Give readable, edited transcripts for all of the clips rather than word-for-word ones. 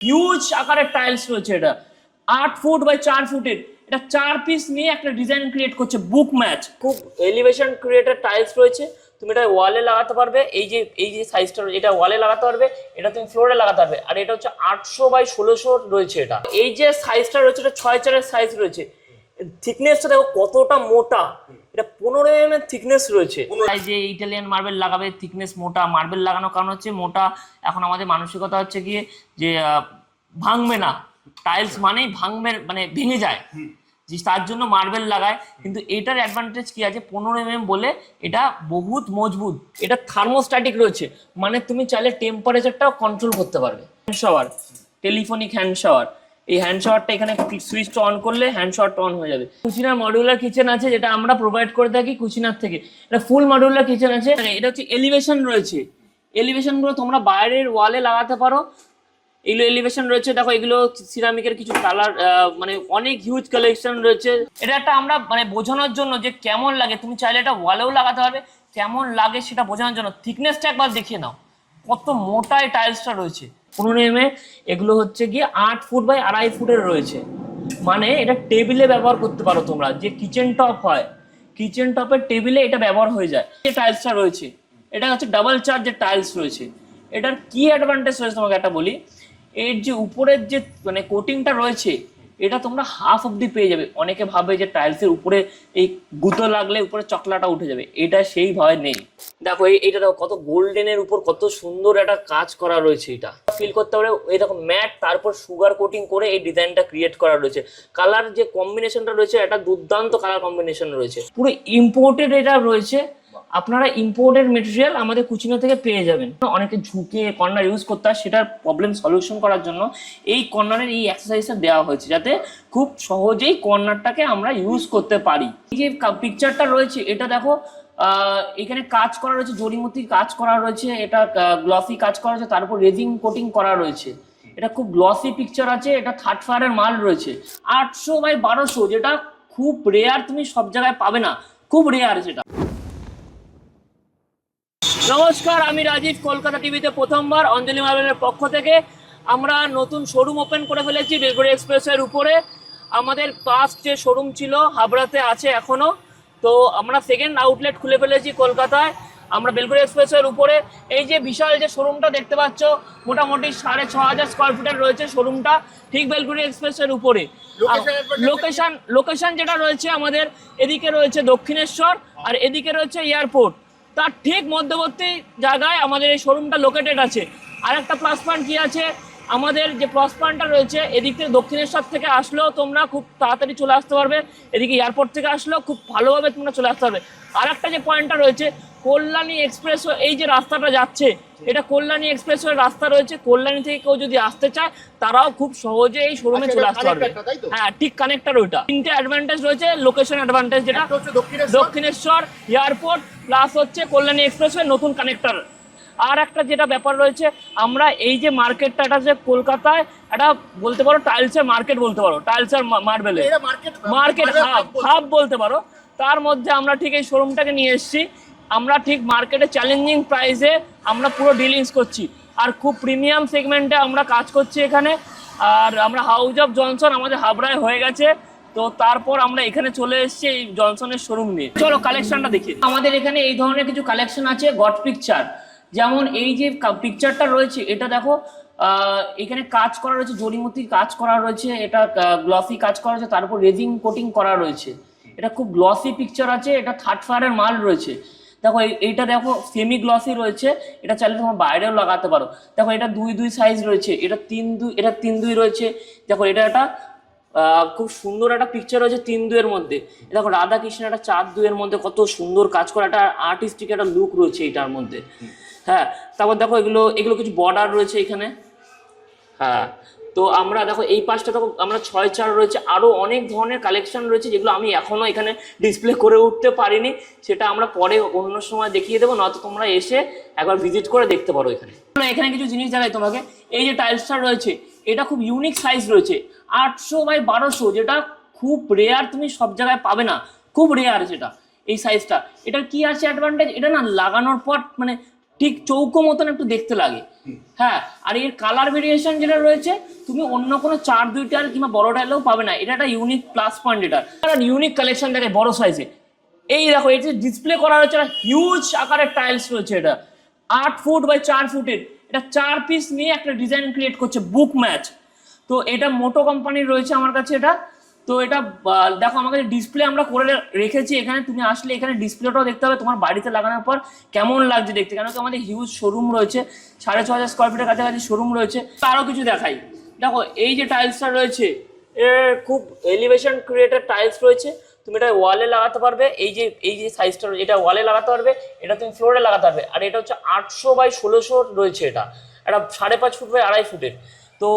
Huge আকারের tiles রয়েছে। এটা 8 ফুট বাই 4 ফুটের, এটা 4 পিস নিয়ে একটা ডিজাইন ক্রিয়েট করছে, বুক ম্যাচ। খুব এলিভেশন ক্রিয়েটেড টাইলস রয়েছে, তুমি এটা ওয়ালে লাগাতে পারবে। এই যে সাইজটা, এটা ওয়ালে লাগাতে পারবে, এটা তুমি ফ্লোরে লাগাতে পারবে। আর এটা হচ্ছে 800 বাই 1600 রয়েছে। এটা এই যে সাইজটা রয়েছে, এটা 6/4 সাইজ রয়েছে। থিকনেসটা দেখো কতটা মোটা, এটা 15 mm এর থিকনেস রয়েছে। যে ইটালিয়ান মার্বেল লাগাবে, থিকনেস মোটা মার্বেল লাগানোর কারণ হচ্ছে মোটা। এখন আমাদের মানসিকতা হচ্ছে গিয়ে যে ভাঙবে না, টাইলস মানেই ভাঙবে, মানে ভেঙে যায়, যে তার জন্য মার্বেল লাগায়। কিন্তু এটার অ্যাডভান্টেজ কি আছে, 15 mm বলে এটা বহুত মজবুত। এটা থার্মোস্ট্যাটিক রয়েছে, মানে তুমি চাইলে টেম্পারেচারটাও কন্ট্রোল করতে পারবে। Hand shower, telephonic hand shower. এই হ্যান্ড শাওয়ারটা এখানে সুইচটা অন করলে হ্যান্ড শাওয়ারটা অন হয়ে যাবে। কুচিনার মডিউলার কিচেন আছে, যেটা আমরা প্রোভাইড করে থাকি কুচিনার থেকে। এটা ফুল মডিউলার কিচেন আছে। এটা হচ্ছে এলিভেশন রয়েছে, এলিভেশনগুলো তোমরা বাইরের ওয়ালে লাগাতে পারো। এগুলো এলিভেশন রয়েছে, দেখো এগুলো সিরামিকের কিছু কালার, মানে অনেক হিউজ কালেকশন রয়েছে। এটা একটা আমরা মানে বোঝানোর জন্য যে কেমন লাগে, তুমি চাইলে এটা ওয়ালেও লাগাতে পারবে, কেমন লাগে সেটা বোঝানোর জন্য। থিকনেসটা একবার দেখিয়ে নাও, কত মোটা এই টাইলসটা রয়েছে। 15 mm, এগুলো হচ্ছে গিয়ে 8 ফুট বাই 2.5 ফুটের রয়েছে। মানে এটা টেবিলে ব্যবহার করতে পারো তোমরা, যে কিচেন টপ হয়, কিচেন টপের টেবিলে এটা ব্যবহার হয়ে যায়। যে টাইলসটা রয়েছে, এটা হচ্ছে ডাবল চার্জের টাইলস রয়েছে। এটার কি অ্যাডভান্টেজ রয়েছে তোমাকে একটা বলি, এর যে উপরের যে মানে কোটিংটা রয়েছে, এটা তোমরা হাফ অব্দি পেয়ে যাবে। অনেকে ভাবে যে টাইলসের উপরে এই গুঁতো লাগলে উপরে চকলাটা উঠে যাবে, এটা সেই ভয় নেই। দেখো এইটা দেখো কত গোল্ডেনের উপর কত সুন্দর একটা কাজ করা রয়েছে। এটা ফিল করতে পারে, এই দেখো ম্যাট, তারপর সুগার কোটিং করে এই ডিজাইনটা ক্রিয়েট করা রয়েছে। কালার যে কম্বিনেশনটা রয়েছে, এটা দুর্দান্ত কালার কম্বিনেশন রয়েছে, পুরো ইম্পোর্টেড এটা রয়েছে। আপনারা ইম্পোর্টেড মেটেরিয়াল আমাদের কুচিনা থেকে পেয়ে যাবেন। অনেকে ঝুঁকে কর্নার ইউজ করতে হয়, সেটার প্রবলেম সলিউশন করার জন্য এই কর্নারের এই এক্সারসাইজটা দেওয়া হয়েছে, যাতে খুব সহজেই কর্নারটাকে আমরা ইউজ করতে পারি। এই যে পিকচারটা রয়েছে, এটা দেখো এখানে কাজ করা রয়েছে, জরিমতির কাজ করা রয়েছে, এটা গ্লসি কাজ করা রয়েছে, তারপর রেজিং কোটিং করা রয়েছে। এটা খুব গ্লসি পিকচার আছে। এটা 3rd ফায়ারের মাল রয়েছে, 800 বাই 1200, যেটা খুব রেয়ার, তুমি সব জায়গায় পাবে না, খুব রেয়ার যেটা। নমস্কার, আমি রাজীব, কলকাতা টিভিতে প্রথমবার অঞ্জলি মার্বেলের পক্ষ থেকে আমরা নতুন শোরুম ওপেন করে ফেলেছি বেলগুড়ি এক্সপ্রেসওয়ের উপরে। আমাদের পাস্ট যে শোরুম ছিল হাবড়াতে আছে এখনো, তো আমরা সেকেন্ড আউটলেট খুলে ফেলেছি কলকাতায়। আমরা বেলগুড়ি এক্সপ্রেসওয়ের উপরে এই যে বিশাল যে শোরুমটা দেখতে পাচ্ছ, মোটামুটি 6500 স্কোয়ার ফুটের রয়েছে শোরুমটা, ঠিক বেলগুড়ি এক্সপ্রেসওয়ের উপরে। লোকেশন যেটা রয়েছে আমাদের, এদিকে রয়েছে দক্ষিণেশ্বর আর এদিকে রয়েছে এয়ারপোর্ট, তার ঠিক মধ্যবর্তী জায়গায় আমাদের এই শোরুমটা লোকেটেড আছে। আর একটা প্লাস পয়েন্ট কি আছে, আমাদের যে প্লাস পয়েন্টটা রয়েছে, এদিক থেকে দক্ষিণেশ্বর থেকে আসলেও তোমরা খুব তাড়াতাড়ি চলে আসতে পারবে, এদিকে এয়ারপোর্ট থেকে আসলেও খুব ভালোভাবে তোমরা চলে আসতে পারবে। আর একটা যে পয়েন্টটা রয়েছে, কল্যাণী এক্সপ্রেসওয়ে, এই যে রাস্তাটা যাচ্ছে, এটা কল্যাণী এক্সপ্রেসওয়ে রাস্তা রয়েছে। কল্যাণী থেকে কেউ যদি আসতে চায়, তারাও খুব সহজে এই শোরুমে চলে আসতে পারবে। হ্যাঁ, ঠিক কানেক্টার ওইটা। 3টে অ্যাডভান্টেজ রয়েছে, লোকেশন অ্যাডভান্টেজ, যেটা দক্ষিণেশ্বর, এয়ারপোর্ট, প্লাস হচ্ছে কল্যাণী এক্সপ্রেসওয়ে নতুন কানেক্টার। আর একটা যেটা ব্যাপার রয়েছে, আমরা এই যে মার্কেটটা, এটা যে কলকাতায় এটা বলতে পারো টাইলসের মার্কেট বলতে পারো, টাইলসের মার্বেলের মার্কেট হাব বলতে পারো। তার মধ্যে আমরা ঠিক এই শোরুমটাকে নিয়ে এসেছি। আমরা ঠিক মার্কেটে চ্যালেঞ্জিং প্রাইসে আমরা পুরো ডিলিংস করছি, আর খুব প্রিমিয়াম সেগমেন্টে আমরা কাজ করছি এখানে। আর আমরা হাউস অফ জনসন আমাদের হাবড়ায় হয়ে গেছে, তো তারপর আমরা এখানে চলে এসেছি এই জনসনের শোরুম নিয়ে। চলো কালেকশনটা দেখি। আমাদের এখানে এই ধরনের কিছু কালেকশন আছে, গড পিকচার। যেমন এই যে পিকচারটা রয়েছে, এটা দেখো এখানে কাজ করা রয়েছে, জরিমতির কাজ করা রয়েছে, এটা গ্লসি কাজ করা রয়েছে, তারপর রেজিং কোটিং করা রয়েছে। এটা খুব গ্লসি পিকচার আছে, এটা 3rd ফায়ারের মাল রয়েছে। দেখো এইটা দেখো সেমি গ্লসি রয়েছে, এটা চাইলে তোমার বাইরেও লাগাতে পারো। দেখো এটা 2-2 সাইজ রয়েছে, এটা 3-2, এটা 3-2 রয়েছে। দেখো এটা একটা খুব সুন্দর একটা পিকচার রয়েছে 3-2 এর মধ্যে। দেখো রাধা কৃষ্ণ একটা 4-2 এর মধ্যে কত সুন্দর কাজ করা, একটা আর্টিস্টিক একটা লুক রয়েছে এটার মধ্যে। হ্যাঁ, তারপর দেখো এগুলো কিছু বর্ডার রয়েছে এখানে। হ্যাঁ, তো আমরা দেখো এই পাশটা দেখো আমরা 6/4 রয়েছে, আরো অনেক ধরনের কালেকশন রয়েছে, যেগুলো আমি এখনো এখানে ডিসপ্লে করে উঠতে পারিনি, সেটা আমরা পরে অন্য সময় দেখিয়ে দেবো, নয়তো তোমরা এসে একবার ভিজিট করে দেখতে পারো এখানে। এখানে কিছু জিনিস দেখাই তোমাকে। এই যে টাইলসটা রয়েছে, এটা খুব ইউনিক সাইজ রয়েছে, 800 বাই 1200, যেটা খুব রেয়ার, তুমি সব জায়গায় পাবে না, খুব রেয়ার যেটা এই সাইজটা। এটার কি আছে অ্যাডভান্টেজ, এটা না লাগানোর পর মানে ঠিক চৌকো মতন একটু দেখতে লাগে, হ্যাঁ, আর এর কালার ভেরিয়েশন যেটা রয়েছে তুমি অন্য কোনো 4-2 কিংবা বড় টাইলেও পাবে না। এটা একটা ইউনিক প্লাস পয়েন্ট, এটা ইউনিক কালেকশন দেখে বড় সাইজে। এই দেখো এই যে ডিসপ্লে করা রয়েছে, একটা হিউজ আকারের টাইলস রয়েছে। এটা 8 ফুট বাই 4 ফুটের, এটা 4 পিস নিয়ে একটা ডিজাইন ক্রিয়েট করছে বুক ম্যাচ। তো এটা মোটো কোম্পানির রয়েছে আমার কাছে এটা। তো এটা দেখো আমার কাছে ডিসপ্লে আমরা করে রেখেছি এখানে, তুমি আসলে এখানে ডিসপ্লেটাও দেখতে হবে তোমার বাড়িতে লাগানোর পর কেমন লাগছে দেখতে, কেন কি আমাদের হিউজ শোরুম রয়েছে, 6500 স্কোয়ার ফিটের কাছাকাছি শোরুম রয়েছে। আরও কিছু দেখাই, দেখো এই যে টাইলসটা রয়েছে এর খুব এলিভেশন ক্রিয়েটেড টাইলস রয়েছে। তুমি এটা ওয়ালে লাগাতে পারবে, এই যে সাইজটা এটা ওয়ালে লাগাতে পারবে, এটা তুমি ফ্লোরে লাগাতে পারবে। আর এটা হচ্ছে 800 বাই 1600 রয়েছে, এটা 5.5 ফুট বাই 2.5 ফুটের। তো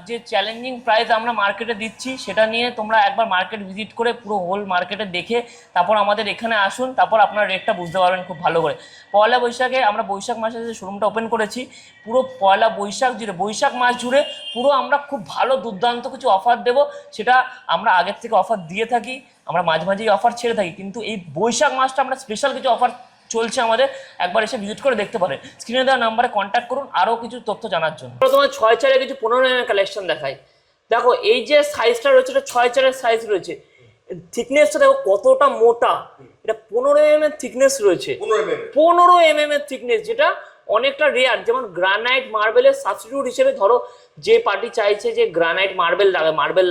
যে চ্যালেঞ্জিং প্রাইস আমরা মার্কেটে দিচ্ছি সেটা নিয়ে তোমরা একবার মার্কেট ভিজিট করে পুরো হোল মার্কেটে দেখে তারপর আমাদের এখানে আসুন, তারপর আপনার রেটটা বুঝতে পারবেন খুব ভালো করে। পয়লা বৈশাখে আমরা বৈশাখ মাসে যে শোরুমটা ওপেন করেছি, পুরো পয়লা বৈশাখ জুড়ে, বৈশাখ মাস জুড়ে পুরো আমরা খুব ভালো দুর্দান্ত কিছু অফার দেবো। সেটা আমরা আগের থেকে অফার দিয়ে থাকি, আমরা মাঝে মাঝেই অফার ছেড়ে থাকি, কিন্তু এই বৈশাখ মাসটা আমরা স্পেশাল কিছু অফার চলছে আমাদের, একবার এসে ভিজিট করে দেখতে পারেন। স্ক্রিনে দেওয়া নাম্বারে কন্ট্যাক্ট করুন আরও কিছু তথ্য জানার জন্য। তোমার 6-4 কিছু 15 mm কালেকশন দেখাই। দেখো এই যে সাইজটা রয়েছে এটা 6-4 সাইজ রয়েছে, থিকনেসটা দেখো কতটা মোটা, এটা 15 mm থিকনেস রয়েছে, 15 mm থিকনেস, যেটা অনেকটা রেয়ার। যেমন গ্রানাইট মার্বেলের সাবস্টিটিউট হিসেবে ধরো যে পার্টি চাইছে যে গ্রানাইট মার্বেল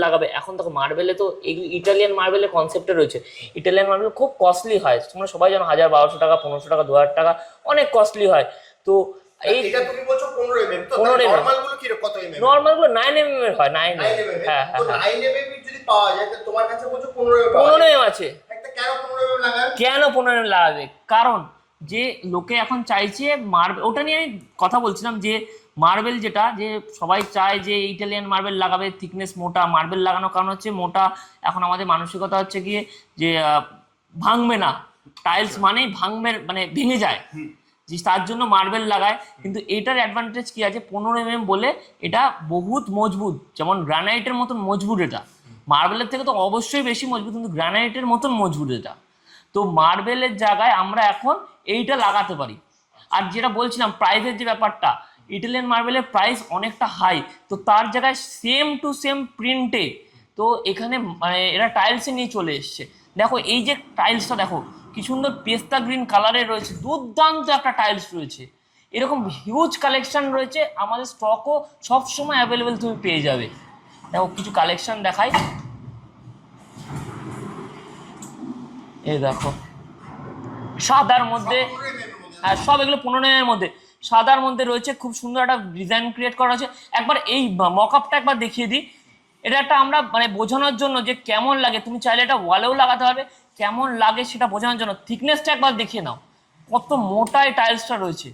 লাগাবে, এখন দেখো মার্বেলে তো এই ইটালিয়ান মার্বেলের কনসেপ্টে রয়েছে। ইটালিয়ান মার্বেল খুব কস্টলি হয়, তোমরা সবাই জানো, 1000-1200 টাকা, 1500 টাকা, 2000 টাকা, অনেক কস্টলি হয়। তো এটা তুমি বলছো 15 mm, তো নরমাল গুলো কি কত mm? নরমাল গুলো 9 mm এর হয়, 9 mm। হ্যাঁ তো 9 mm যদি পাওয়া যায় তো তোমার কাছে বলছো 15 mm 15 mm আছে। একটা কেন 15 mm লাগাবে? কেন 15 mm লাগাবে? কারণ যে লোকে এখন চাইছে মার্বেল, ওটা নিয়ে আমি কথা বলছিলাম যে মার্বেল যেটা, যে সবাই চায় যে ইটালিয়ান মার্বেল লাগাবে, থিকনেস মোটা মার্বেল লাগানোর কারণ হচ্ছে মোটা। এখন আমাদের মানসিকতা হচ্ছে গিয়ে যে ভাঙবে না, টাইলস মানেই ভাঙবে, মানে ভেঙে যায়, যে তার জন্য মার্বেল লাগায়। কিন্তু এটার অ্যাডভান্টেজ কি আছে, 15 mm বলে এটা বহুত মজবুত, যেমন গ্রানাইটের মতন মজবুত। এটা মার্বেলের থেকে তো অবশ্যই বেশি মজবুত, কিন্তু গ্রানাইটের মতন মজবুত এটা। তো মার্বেলের জায়গায় আমরা এখন এইটা লাগাতে পারি। আর যেটা বলছিলাম প্রাইসের যে ব্যাপারটা, ইটালিয়ান মার্বেলের প্রাইস অনেকটা হাই, তো তার জায়গায় সেম টু সেম প্রিন্টে তো এখানে মানে এরা টাইলসে নিয়ে চলে এসছে। দেখো এই যে টাইলসটা দেখো কি সুন্দর পেস্তা গ্রিন কালারের রয়েছে, দুর্দান্ত একটা টাইলস রয়েছে। এরকম হিউজ কালেকশন রয়েছে আমাদের, স্টকও সবসময় অ্যাভেলেবেল তুমি পেয়ে যাবে। দেখো কিছু কালেকশন দেখাই, এই দেখো সাদার মধ্যে, হ্যাঁ সব এগুলো 15 mm মধ্যে, সাদার মধ্যে রয়েছে, খুব সুন্দর একটা ডিজাইন ক্রিয়েট করা হয়েছে। একবার এই মকআপটা একবার দেখিয়ে দিই, এটা একটা আমরা মানে বোঝানোর জন্য যে কেমন লাগে, তুমি চাইলে এটা ওয়ালেও লাগাতে পারবে, কেমন লাগে সেটা বোঝানোর জন্য থিকনেসটা একবার দেখিয়ে নাও, কত মোটা এই টাইলসটা রয়েছে।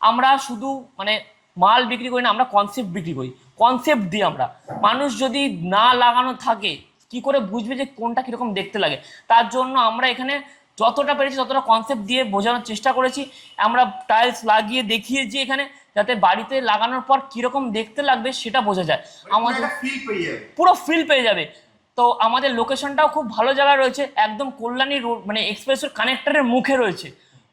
আমরা শুধু মানে মাল বিক্রি করি না, আমরা কনসেপ্ট বিক্রি করি, কনসেপ্ট দিই আমরা। মানুষ যদি না লাগানো থাকে কি করে বুঝবে যে কোনটা কীরকম দেখতে লাগে, তার জন্য আমরা এখানে যতটা পেরেছি ততটা কনসেপ্ট দিয়ে বোঝানোর চেষ্টা করেছি। আমরা টাইলস লাগিয়ে দেখিয়েছি এখানে, যাতে বাড়িতে লাগানোর পর কীরকম দেখতে লাগবে সেটা বোঝা যায়, আমাদের পুরো ফিল পেয়ে যাবে। তো আমাদের লোকেশনটাও খুব ভালো জায়গায় রয়েছে, একদম কল্যাণী রোড মানে এক্সপ্রেসের কানেক্টরের মুখে রয়েছে,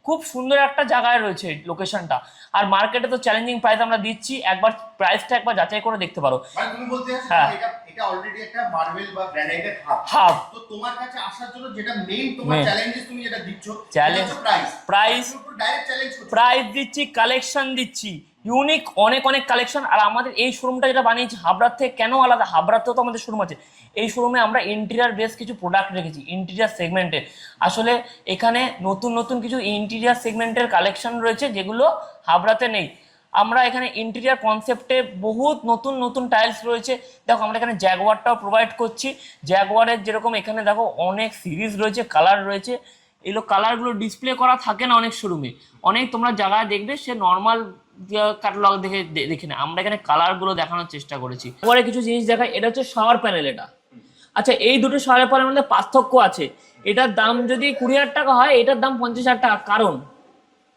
খুব সুন্দর একটা জায়গায় রয়েছে লোকেশনটা। আর মার্কেটে তো চ্যালেঞ্জিং প্রাইস আমরা দিচ্ছি, একবার প্রাইসটা একবার যাচাই করে দেখতে পারো। মানে তুমি বলতে চাইছো হ্যাঁ, এটা অলরেডি একটা মার্বেল বা গ্রানাইটের হাব। তো তোমার কাছে আসার জন্য যেটা মেইন তোমার চ্যালেঞ্জেস তুমি যেটা দিচ্ছ, চ্যালেঞ্জ প্রাইস ডাইরেক্ট চ্যালেঞ্জ করছো, প্রাইস দিচ্ছি, কালেকশন দিচ্ছি, ইউনিক অনেক কালেকশন। আর আমাদের এই শোরুমটা যেটা বানিয়েছি হাবড়ার থেকে কেন আলাদা, হাবড়াতেও তো আমাদের শোরুম আছে, এই শোরুমে আমরা ইন্টেরিয়ার বেস কিছু প্রোডাক্ট রেখেছি ইন্টেরিয়ার সেগমেন্টে। আসলে এখানে নতুন কিছু ইন্টেরিয়ার সেগমেন্টের কালেকশন রয়েছে যেগুলো হাবড়াতে নেই। আমরা এখানে ইন্টেরিয়ার কনসেপ্টে বহুত নতুন টাইলস রয়েছে। দেখো আমরা এখানে জ্যাগুয়ারটাও প্রোভাইড করছি, জ্যাগুয়ারের যেরকম এখানে দেখো অনেক সিরিজ রয়েছে, কালার রয়েছে, এগুলো কালারগুলো ডিসপ্লে করা থাকে না অনেক শোরুমে, অনেক তোমরা জায়গায় দেখবে সে নর্মাল ক্যাটালগ দেখে না, আমরা এখানে কালারগুলো দেখানোর চেষ্টা করেছি। পরে কিছু জিনিস দেখাই, এটা হচ্ছে শাওয়ার প্যানেল। এটা আচ্ছা, এই দুটো শাওয়ার প্যানেলের মধ্যে পার্থক্য আছে, এটার দাম যদি 20,000 টাকা হয়, এটার দাম 50,000 টাকা। কারণ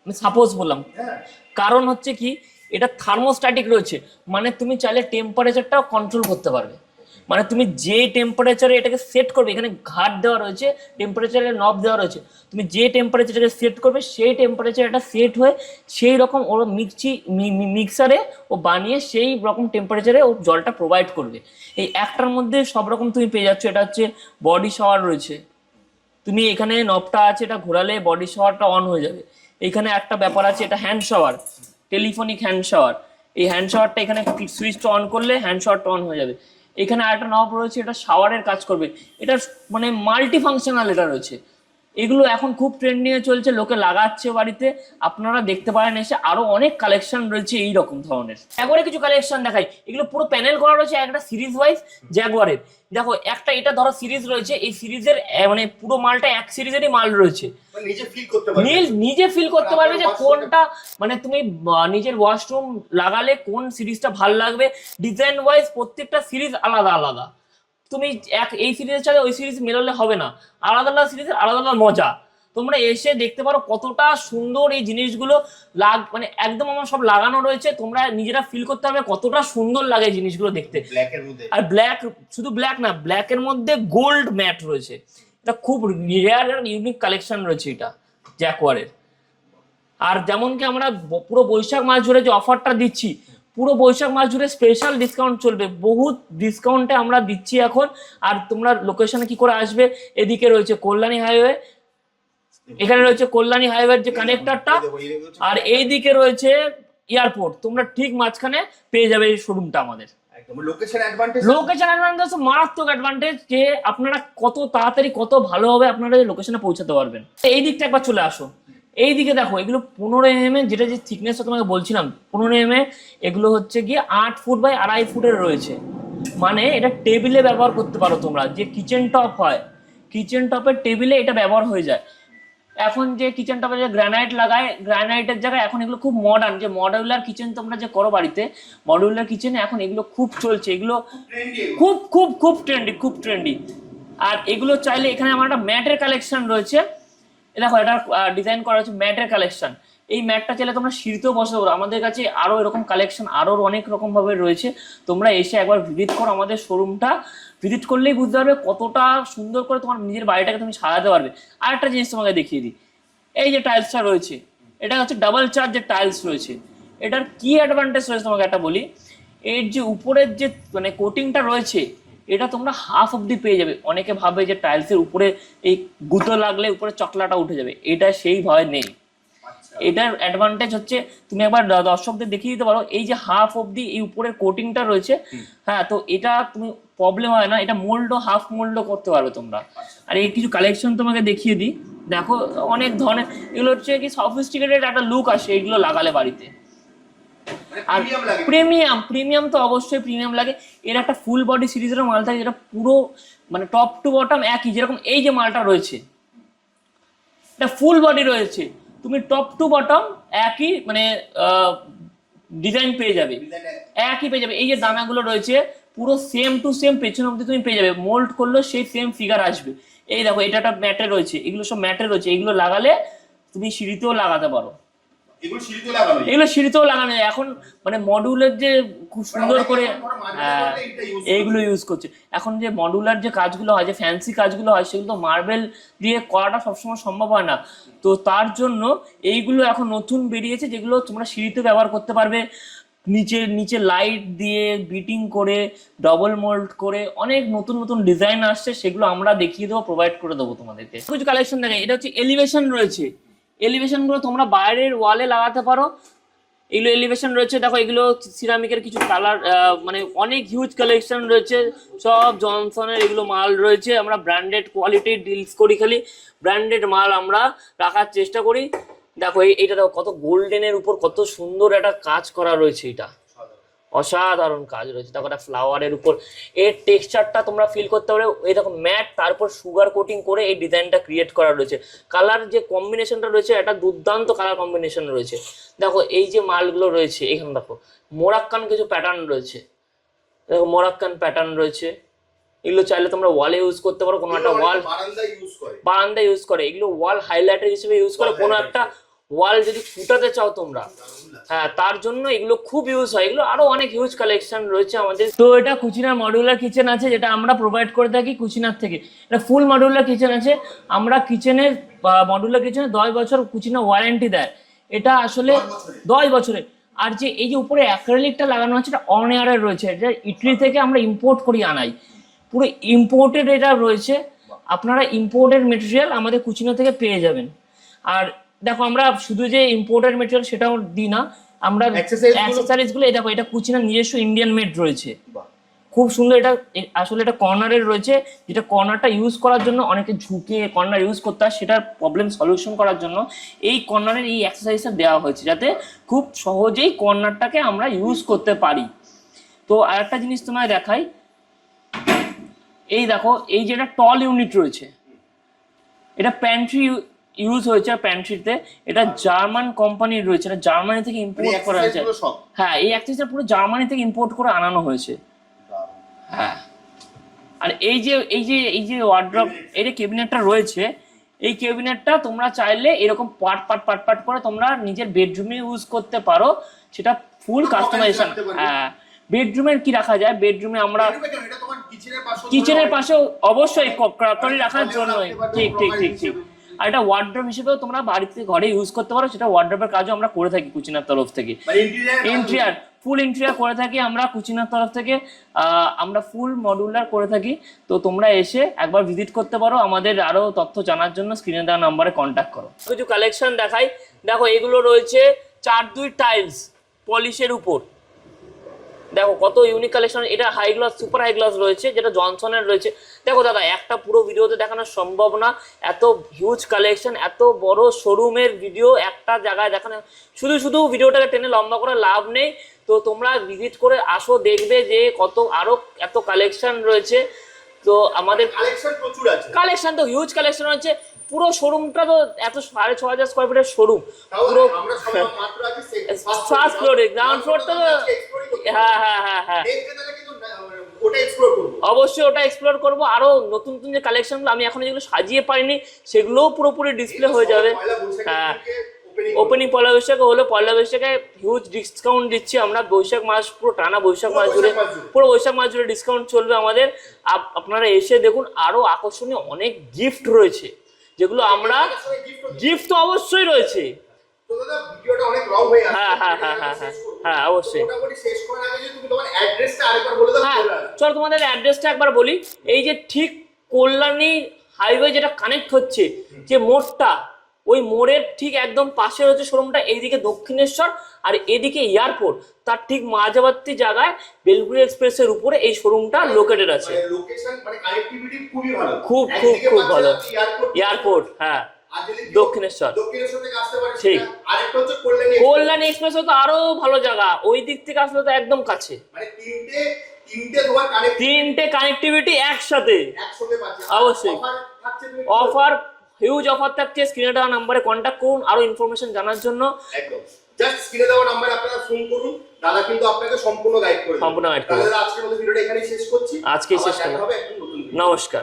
আমি সাপোজ বললাম, কারণ হচ্ছে কি, এটা থার্মোস্ট্যাটিক রয়েছে, মানে তুমি চাইলে টেম্পারেচারটাও কন্ট্রোল করতে পারবে। মানে তুমি যে টেম্পারেচারে এটাকে সেট করবে, এখানে ঘাট দেওয়া রয়েছে, টেম্পারেচারের নব দেওয়া রয়েছে, তুমি যে টেম্পারেচারে সেট করবে সেই টেম্পারেচার এটা সেট হয়ে সেই রকম ওর মিক্সারে ও বানিয়ে সেই রকম টেম্পারেচারে ও জলটা প্রোভাইড করবে। এই একটার মধ্যে সব রকম তুমি পেয়ে যাচ্ছ। এটা হচ্ছে বডি শাওয়ার রয়েছে, তুমি এখানে নবটা আছে, এটা ঘোরালে বডি শাওয়ারটা অন হয়ে যাবে। এখানে একটা ব্যাপার আছে, এটা hand shower, telephonic hand shower. এই হ্যান্ড শাওয়ারটা এখানে সুইচটা অন করলে হ্যান্ড শাওয়ারটা অন হয়ে যাবে। এখানে আরেকটা নব রয়েছে, এটা শাওয়ারের কাজ করবে। এটা মানে মাল্টি ফাংশনাল এটা রয়েছে। এগুলো এখন খুব ট্রেন্ডিংয়ে চলছে, লোকে লাগাচ্ছে বাড়িতে, আপনারা দেখতে পারেন এসে। আরো অনেক কালেকশন রয়েছে এই রকম ধরনের। একবারে কিছু কালেকশন দেখাই, এগুলো পুরো প্যানেল করা রয়েছে একটা সিরিজ ওয়াইজ জ্যাগুয়ারের। দেখো একটা এটা ধরো সিরিজ রয়েছে, এই সিরিজের মানে পুরো মালটা এক সিরিজেরই মাল রয়েছে। নিজে ফিল করতে পারবে যে কোনটা মানে তুমি নিজের ওয়াশরুম লাগালে কোন সিরিজটা ভাল লাগবে। ডিজাইন ওয়াইজ প্রত্যেকটা সিরিজ আলাদা আলাদা। তুমি এই সিরিজের সাথে ওই সিরিজ মেলালে হবে না, আলাদা আলাদা সিরিজের আলাদা আলাদা মজা। তোমরা এসে দেখতে পারো কতটা সুন্দর এই জিনিসগুলো মানে একদম আমার সব লাগানো রয়েছে। তোমরা নিজেরা ফিল করতে পারবে কতটা সুন্দর লাগে জিনিসগুলো দেখতে। আর ব্ল্যাক, শুধু ব্ল্যাক না, ব্ল্যাকের মধ্যে গোল্ড ম্যাট রয়েছে। এটা খুব রেয়ার আর ইউনিক কালেকশন রয়েছে এটা জ্যাকওয়ারের। আর যেমন কি আমরা পুরো বৈশাখ মাস জুড়ে যে অফারটা দিচ্ছি, পুরো বৈশাখ মাস জুড়ে স্পেশাল ডিসকাউন্ট চলবে, বহুত ডিসকাউন্টে আমরা দিচ্ছি এখন। আর তোমরা লোকেশনে কি করে আসবে, এদিকে রয়েছে কল্যাণী হাইওয়ে, এখানে রয়েছে কল্যাণী হাইওয়ের যে কানেক্টরটা, আর এইদিকে রয়েছে এয়ারপোর্ট। তোমরা ঠিক মাঝখানে পেয়ে যাবে এই শোরুমটা আমাদের। লোকেশন অ্যাডভান্টেজ মারাত্মক অ্যাডভান্টেজ, যে আপনারা কত তাড়াতাড়ি কত ভালোভাবে আপনারা লোকেশনে পৌঁছাতে পারবেন। এই দিকটা একবার চলে আসো। এই দিকে দেখো, এগুলো 15 mm, যেটা যে থিকনেসটা তোমাকে বলছিলাম 15 mm, এগুলো হচ্ছে গিয়ে 8 ফুট বাই 2.5 ফুটের রয়েছে। মানে এটা টেবিলে ব্যবহার করতে পারো তোমরা, যে কিচেন টপ হয়, কিচেন টপের টেবিলে এটা ব্যবহার হয়ে যায়। এখন যে কিচেন টপে যে গ্রানাইট লাগায়, গ্রানাইটের জায়গায় এখন এগুলো খুব মডার্ন, যে মডিউলার কিচেন তোমরা যে করো বাড়িতে, মডিউলার কিচেনে এখন এগুলো খুব চলছে, এগুলো খুব খুব খুব ট্রেন্ডি, খুব ট্রেন্ডি। আর এগুলো চাইলে এখানে আমার একটা ম্যাটের কালেকশন রয়েছে। দেখো এটা ডিজাইন করা হচ্ছে ম্যাটের কালেকশন। এই ম্যাটটা চাইলে তোমরা সিঁড়িতেও বসাতে পারো। আমাদের কাছে আরো এরকম কালেকশন আরো অনেক রকম ভাবে রয়েছে। তোমরা এসে একবার ভিজিট করো আমাদের শোরুমটা, ভিজিট করলেই বুঝতে পারবে কতটা সুন্দর করে তোমার নিজের বাড়িটাকে তুমি সাজাতে পারবে। আর একটা জিনিস তোমাকে দেখিয়ে দিই, এই যে টাইলসটা রয়েছে, এটা হচ্ছে ডাবল চার্জের টাইলস রয়েছে। এটার কি অ্যাডভান্টেজ রয়েছে তোমাকে একটা বলি, এর যে উপরের যে মানে কোটিংটা রয়েছে, এটা তোমরা হাফ অব্দি পেয়ে যাবে। অনেকে ভাবে যে টাইলসের উপরে এই গুঁতো লাগলে উপরে চকলাটা উঠে যাবে, এটা সেই ভয় নেই। এটার অ্যাডভান্টেজ হচ্ছে তুমি একবার দর্শকদের দেখিয়ে দিতে পারো, এই যে হাফ অব্দি এই উপরের কোটিংটা রয়েছে, হ্যাঁ, তো এটা তুমি প্রবলেম হয় না, এটা মোল্ডও হাফ মোল্ডও করতে পারবে তোমরা। আর এই কিছু কালেকশন তোমাকে দেখিয়ে দিই, দেখো অনেক ধরনের, এগুলো হচ্ছে কি সফিস্টিকেটেড একটা লুক আসে এগুলো লাগালে বাড়িতে। আর প্রিমিয়াম তো অবশ্যই প্রিমিয়াম লাগে। এর একটা ফুল বডি সিরিজের মাল থাকে, যেটা পুরো মানে টপ টু বটম একই। যেরকম এই যে মালটা রয়েছে, এটা ফুল বডি রয়েছে, তুমি টপ টু বটম একই মানে ডিজাইন পেয়ে যাবে, একই পেয়ে যাবে। এই যে দানাগুলো রয়েছে পুরো সেম টু সেম পেছন অব্দি তুমি পেয়ে যাবে, মোল্ড করলেও সেই সেম ফিগার আসবে। এই দেখো এটা একটা ম্যাটে রয়েছে, এগুলো সব ম্যাটে রয়েছে, এগুলো লাগালে তুমি সিঁড়িতেও লাগাতে পারো। এগুলো সিঁড়িতেও লাগানো যায় এখন, মানে মডিউলের যে খুব সুন্দর করে এইগুলো ইউজ করছে। এখন যে মডিউলার যে কাজগুলো হয়, যে ফ্যান্সি কাজগুলো হয়, সেগুলো তো মার্বেল দিয়ে করাটা সবসময় সম্ভব হয় না। তো তার জন্য এইগুলো এখন নতুন বেরিয়েছে, যেগুলো তোমরা সিঁড়িতে ব্যবহার করতে পারবে। নিচে লাইট দিয়ে বিটিং করে ডবল মোল্ড করে অনেক নতুন নতুন ডিজাইন আসছে, সেগুলো আমরা দেখিয়ে দেবো, প্রোভাইড করে দেবো তোমাদেরকে। কিছু কালেকশন দেখে, এটা হচ্ছে এলিভেশন রয়েছে। এলিভেশনগুলো তোমরা বাইরের ওয়ালে লাগাতে পারো। এগুলো এলিভেশন রয়েছে, দেখো এগুলো সিরামিকের কিছু কালার, মানে অনেক হিউজ কালেকশন রয়েছে, সব জনসনের এগুলো মাল রয়েছে। আমরা ব্র্যান্ডেড কোয়ালিটির ডিলস করি, খালি ব্র্যান্ডেড মাল আমরা রাখার চেষ্টা করি। দেখো এইটা দেখো কত গোল্ডেনের উপর কত সুন্দর একটা কাজ করা রয়েছে, এটা অসাধারণ কাজ রয়েছে। দেখো একটা ফ্লাওয়ারের উপর এর টেক্সচারটা তোমরা ফিল করতে পারো। এই দেখো ম্যাট, তারপর সুগার কোটিং করে এই ডিজাইনটা ক্রিয়েট করা রয়েছে। কালার যে কম্বিনেশনটা রয়েছে, একটা দুর্দান্ত কালার কম্বিনেশন রয়েছে। দেখো এই যে মালগুলো রয়েছে, এখানে দেখো মোরাক্কান কিছু প্যাটার্ন রয়েছে, দেখো মোরাক্কান প্যাটার্ন রয়েছে। এগুলো চাইলে তোমরা ওয়ালে ইউজ করতে পারো, কোনো একটা ওয়াল বারান্দা ইউজ করে, এগুলো ওয়াল হাইলাইটার হিসেবে ইউজ করে, কোনো একটা ওয়াল যদি ফুটাতে চাও তোমরা, হ্যাঁ তার জন্য এগুলো খুব ইউজ হয়। এগুলো আরো অনেক হিউজ কালেকশন রয়েছে আমাদের। তো এটা কুচিনার মডিউলার কিচেন আছে, যেটা আমরা প্রোভাইড করে থাকি কুচিনার থেকে। এটা ফুল মডিউলার কিচেন আছে। আমরা কিচেনের মডিউলার কিচেনে 10 বছর কুচিনা ওয়ারেন্টি দেয়। এটা আসলে 10 বছরের। আর যে এই যে উপরে অ্যাক্রিলিকটা লাগানো আছে, এটা অন এয়ারের রয়েছে। এটা ইটালি থেকে আমরা ইম্পোর্ট করি আনাই, পুরো ইম্পোর্টেড এটা রয়েছে। আপনারা ইম্পোর্টেড মেটেরিয়াল আমাদের কুচিনা থেকে পেয়ে যাবেন। আর দেখো আমরা শুধু যে ইম্পোর্টেড মেটেরিয়াল সেটাও দিই না, আমরা অ্যাক্সেসরিজ গুলো দেখো, এটা কুচিনার নিজস্ব ইন্ডিয়ান মেড রয়েছে, খুব সুন্দর। এটা আসলে এটা কর্নারের রয়েছে, যেটা কর্নারটা ইউজ করার জন্য অনেকে ঝুঁকে কর্নার ইউজ করতে হয়, সেটার প্রবলেম সলিউশন করার জন্য এই কর্নারের এই অ্যাক্সেসরিজটা দেওয়া হয়েছে, যাতে খুব সহজেই কর্নারটাকে আমরা ইউজ করতে পারি। তো আরেকটা জিনিস তোমায় দেখাই, এই দেখো এই যে একটা টল ইউনিট রয়েছে, এটা প্যান্ট্রি ইউজ হয়েছে। আর প্যান্ট্রিতে এটা জার্মান কোম্পানির রয়েছে, এটা জার্মানি থেকে ইম্পোর্ট করা হয়েছে। হ্যাঁ এই অ্যাক্সেসরিজটা পুরো জার্মানি থেকে ইম্পোর্ট করে আনানো হয়েছে। হ্যাঁ আর এই যে ওয়ার্ড্রপ, এই যে ক্যাবিনেটটা রয়েছে, এই ক্যাবিনেটটা তোমরা চাইলে এরকম পার্ট করে তোমরা নিজের বেডরুমে ইউজ করতে পারো, সেটা ফুল কাস্টমাইজেশন। হ্যাঁ বেডরুমের কি রাখা যায়, বেডরুমে আমরা কিচেনের পাশেও অবশ্যই ক্রকারি রাখার জন্য। ঠিক ঠিক ঠিক ঠিক। আর এটা ওয়ার্ড্রপ হিসেবেও তোমরা বাড়িতে ঘরে ইউজ করতে পারো, সেটা ওয়ার্ড্রপের কাজও আমরা করে থাকি কুচিনার তরফ থেকে। ইন্টেরিয়ার ফুল ইন্টেরিয়ার করে থাকি আমরা কুচিনার তরফ থেকে, আমরা ফুল মডিউলার করে থাকি। তো তোমরা এসে একবার ভিজিট করতে পারো। আমাদের আরো তথ্য জানার জন্য স্ক্রিনে দেওয়া নাম্বারে কন্ট্যাক্ট করো। কিছু কালেকশন দেখাই, দেখো এগুলো রয়েছে 4-2 টাইলস পলিশের উপর। দেখো কত ইউনিক কালেকশন। এটা high glass, super high glass রয়েছে, যেটা জনসনের রয়েছে। দেখো দাদা একটা পুরো ভিডিওতে দেখানো সম্ভব না, এত হিউজ কালেকশন, এত বড় শোরুমের ভিডিও একটা জায়গায় দেখানো, শুধু ভিডিওটাকে টেনে লম্বা করে লাভ নেই। তো তোমরা ভিজিট করে আসো, দেখবে যে কত আরো এত কালেকশন রয়েছে। তো আমাদের কালেকশন প্রচুর আছে, কালেকশন তো হিউজ কালেকশন আছে। পুরো শোরুমটা তো এত 6,500 স্কয়ার ফিটের শোরুম, পুরো ফার্স্ট ফ্লোরে, গ্রাউন্ড ফ্লোর তো। হ্যাঁ অবশ্যই ওটা এক্সপ্লোর করবো। আরো নতুন নতুন যে কালেকশনগুলো আমি এখন যেগুলো সাজিয়ে পারিনি, সেগুলোও পুরোপুরি ডিসপ্লে হয়ে যাবে। হ্যাঁ ওপেনিং পয়লা বৈশাখে হলো, পয়লা বৈশাখে হিউজ ডিসকাউন্ট দিচ্ছি আমরা। বৈশাখ মাস পুরো টানা বৈশাখ মাস জুড়ে, পুরো বৈশাখ মাস জুড়ে ডিসকাউন্ট চলবে আমাদের। আপনারা এসে দেখুন, আরো আকর্ষণীয় অনেক গিফট রয়েছে, যেগুলো আমরা গিফট তো অবশ্যই রয়েছে। হ্যাঁ অবশ্যই। হ্যাঁ চল তোমাদের অ্যাড্রেসটা একবার বলি। এই যে ঠিক কল্যাণী হাইওয়ে যেটা কানেক্ট হচ্ছে যে মোড়টা, ওই মোড়ের ঠিক একদম পাশে হচ্ছে শোরুমটা। এইদিকে দক্ষিণেশ্বর আর এদিকে এয়ারপোর্ট, তার ঠিক মাঝাবর্তী জায়গায় বেলগুড়ি এক্সপ্রেসের উপরে এই শোরুমটা লোকেটেড আছে। খুব খুব খুব ভালো এয়ারপোর্ট। হ্যাঁ দক্ষিণেশ্বর ঠিক। কল্যাণী এক্সপ্রেসও তো আরো ভালো জায়গা, ওই দিক থেকে আসলে তো একদম কাছে। তিনটে কানেক্টিভিটি একসাথে অবশ্যই। অফার হিউজ অফার থাকছে। স্ক্রিনে দেওয়া নাম্বারে কন্ট্যাক্ট করুন আরো ইনফরমেশন জানার জন্য। একদম জাস্ট স্ক্রিনে দেওয়া নাম্বারে আপনারা ফোন করুন, দাদা কিন্তু আপনাকে সম্পূর্ণ গাইড করে দেবে। সম্পূর্ণ গাইড করবে। আজকের মতো ভিডিওটা এখানেই শেষ করছি। আজকেই শেষ করলাম। নমস্কার।